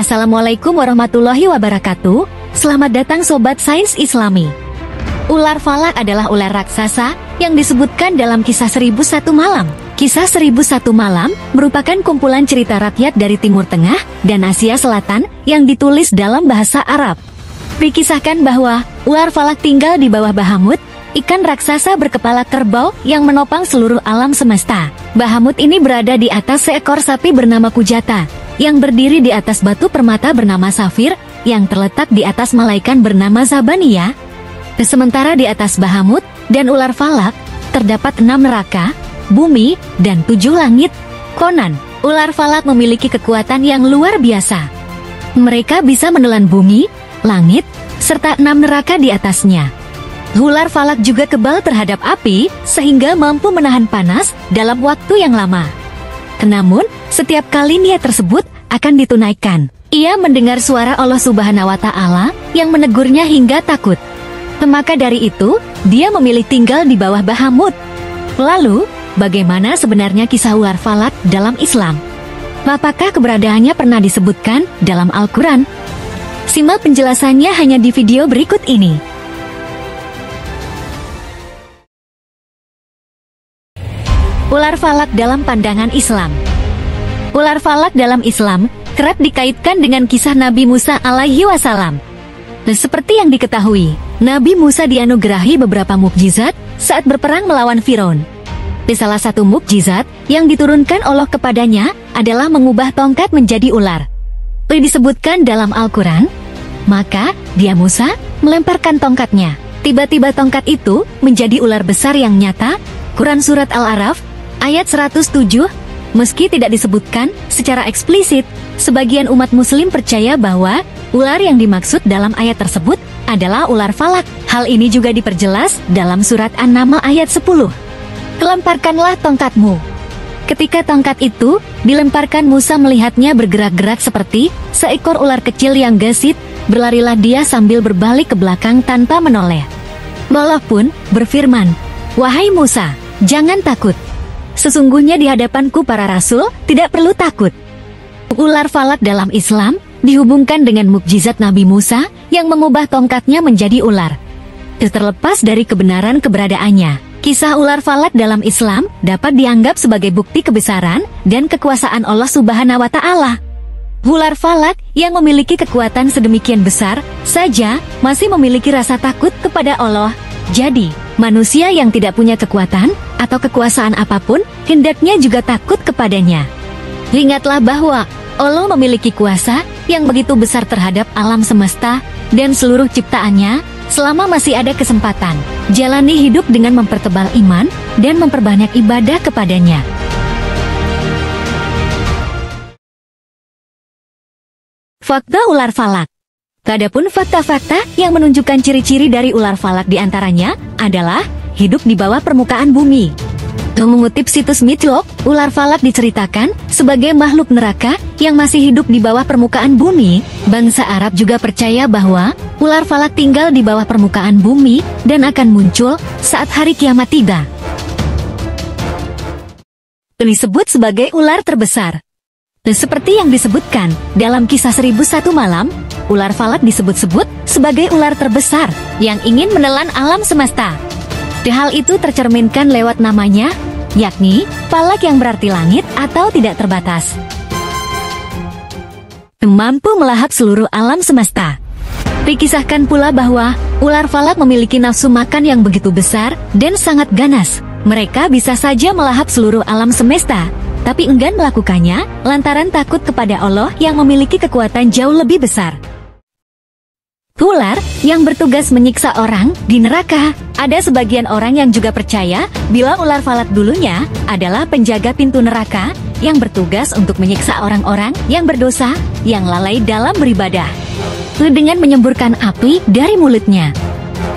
Assalamualaikum warahmatullahi wabarakatuh. Selamat datang Sobat Sains Islami. Ular falak adalah ular raksasa yang disebutkan dalam kisah 1001 Malam. Kisah 1001 Malam merupakan kumpulan cerita rakyat dari Timur Tengah dan Asia Selatan yang ditulis dalam bahasa Arab. Dikisahkan bahwa ular falak tinggal di bawah Bahamut, ikan raksasa berkepala kerbau yang menopang seluruh alam semesta. Bahamut ini berada di atas seekor sapi bernama Kujata, yang berdiri di atas batu permata bernama Safir, yang terletak di atas malaikat bernama Zabania. Sementara di atas Bahamut dan ular falak, terdapat 6 neraka, bumi, dan 7 langit. Konon, ular falak memiliki kekuatan yang luar biasa. Mereka bisa menelan bumi, langit, serta 6 neraka di atasnya. Ular falak juga kebal terhadap api, sehingga mampu menahan panas dalam waktu yang lama. Namun, setiap kali niat tersebut akan ditunaikan, ia mendengar suara Allah Subhanahu wa Ta'ala yang menegurnya hingga takut. Maka dari itu, dia memilih tinggal di bawah Bahamut. Lalu, bagaimana sebenarnya kisah ular falak dalam Islam? Apakah keberadaannya pernah disebutkan dalam Al-Quran? Simak penjelasannya hanya di video berikut ini. Ular falak dalam pandangan Islam. Ular falak dalam Islam kerap dikaitkan dengan kisah Nabi Musa alaihi wasallam. Seperti yang diketahui, Nabi Musa dianugerahi beberapa mukjizat saat berperang melawan Firaun. Salah satu mukjizat yang diturunkan Allah kepadanya adalah mengubah tongkat menjadi ular. Disebutkan dalam Al-Quran, maka dia Musa melemparkan tongkatnya. Tiba-tiba tongkat itu menjadi ular besar yang nyata. Quran Surat Al-Araf ayat 107. Meski tidak disebutkan secara eksplisit, sebagian umat muslim percaya bahwa ular yang dimaksud dalam ayat tersebut adalah ular falak. Hal ini juga diperjelas dalam surat An-Naml ayat 10. Lemparkanlah tongkatmu. Ketika tongkat itu dilemparkan, Musa melihatnya bergerak-gerak seperti seekor ular kecil yang gesit. Berlarilah dia sambil berbalik ke belakang tanpa menoleh. Allah pun berfirman, "Wahai Musa, jangan takut. Sesungguhnya di hadapanku para rasul tidak perlu takut." Ular falak dalam Islam dihubungkan dengan mukjizat Nabi Musa yang mengubah tongkatnya menjadi ular. Terlepas dari kebenaran keberadaannya, kisah ular falak dalam Islam dapat dianggap sebagai bukti kebesaran dan kekuasaan Allah Subhanahu wa Ta'ala. Ular falak yang memiliki kekuatan sedemikian besar saja masih memiliki rasa takut kepada Allah. Jadi, manusia yang tidak punya kekuatan atau kekuasaan apapun, hendaknya juga takut kepadanya. Ingatlah bahwa Allah memiliki kuasa yang begitu besar terhadap alam semesta dan seluruh ciptaannya. Selama masih ada kesempatan, jalani hidup dengan mempertebal iman dan memperbanyak ibadah kepadanya. Fakta ular falak. Adapun fakta-fakta yang menunjukkan ciri-ciri dari ular falak diantaranya adalah hidup di bawah permukaan bumi. Mengutip situs Mythlock, ular falak diceritakan sebagai makhluk neraka yang masih hidup di bawah permukaan bumi. Bangsa Arab juga percaya bahwa ular falak tinggal di bawah permukaan bumi dan akan muncul saat hari kiamat tiba. Disebut sebagai ular terbesar. Seperti yang disebutkan dalam kisah 1001 Malam, ular falak disebut-sebut sebagai ular terbesar yang ingin menelan alam semesta. Hal itu tercerminkan lewat namanya, yakni falak yang berarti langit atau tidak terbatas. Mampu melahap seluruh alam semesta. Dikisahkan pula bahwa ular falak memiliki nafsu makan yang begitu besar dan sangat ganas. Mereka bisa saja melahap seluruh alam semesta, tapi enggan melakukannya lantaran takut kepada Allah yang memiliki kekuatan jauh lebih besar. Ular yang bertugas menyiksa orang di neraka. Ada sebagian orang yang juga percaya bila ular falak dulunya adalah penjaga pintu neraka yang bertugas untuk menyiksa orang-orang yang berdosa yang lalai dalam beribadah dengan menyemburkan api dari mulutnya.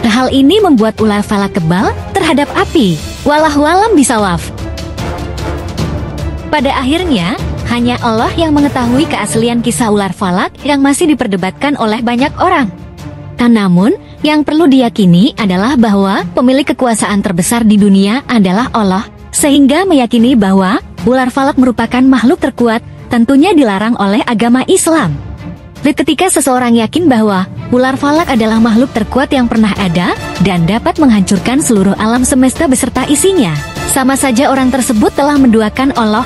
Hal ini membuat ular falak kebal terhadap api. Wallahualam bisawab. Pada akhirnya, hanya Allah yang mengetahui keaslian kisah ular falak yang masih diperdebatkan oleh banyak orang. Namun, yang perlu diyakini adalah bahwa pemilik kekuasaan terbesar di dunia adalah Allah, sehingga meyakini bahwa ular falak merupakan makhluk terkuat, tentunya dilarang oleh agama Islam. Ketika seseorang yakin bahwa ular falak adalah makhluk terkuat yang pernah ada dan dapat menghancurkan seluruh alam semesta beserta isinya, sama saja orang tersebut telah menduakan Allah.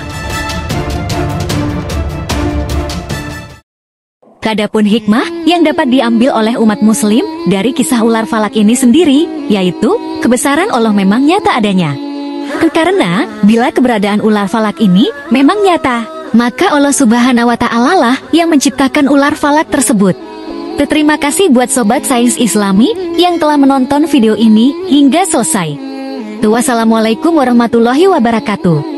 Adapun hikmah yang dapat diambil oleh umat muslim dari kisah ular falak ini sendiri, yaitu kebesaran Allah memang nyata adanya. Karena bila keberadaan ular falak ini memang nyata, maka Allah Subhanahu wa Ta'ala lah yang menciptakan ular falak tersebut. Terima kasih buat Sobat Sains Islami yang telah menonton video ini hingga selesai. Wassalamualaikum warahmatullahi wabarakatuh.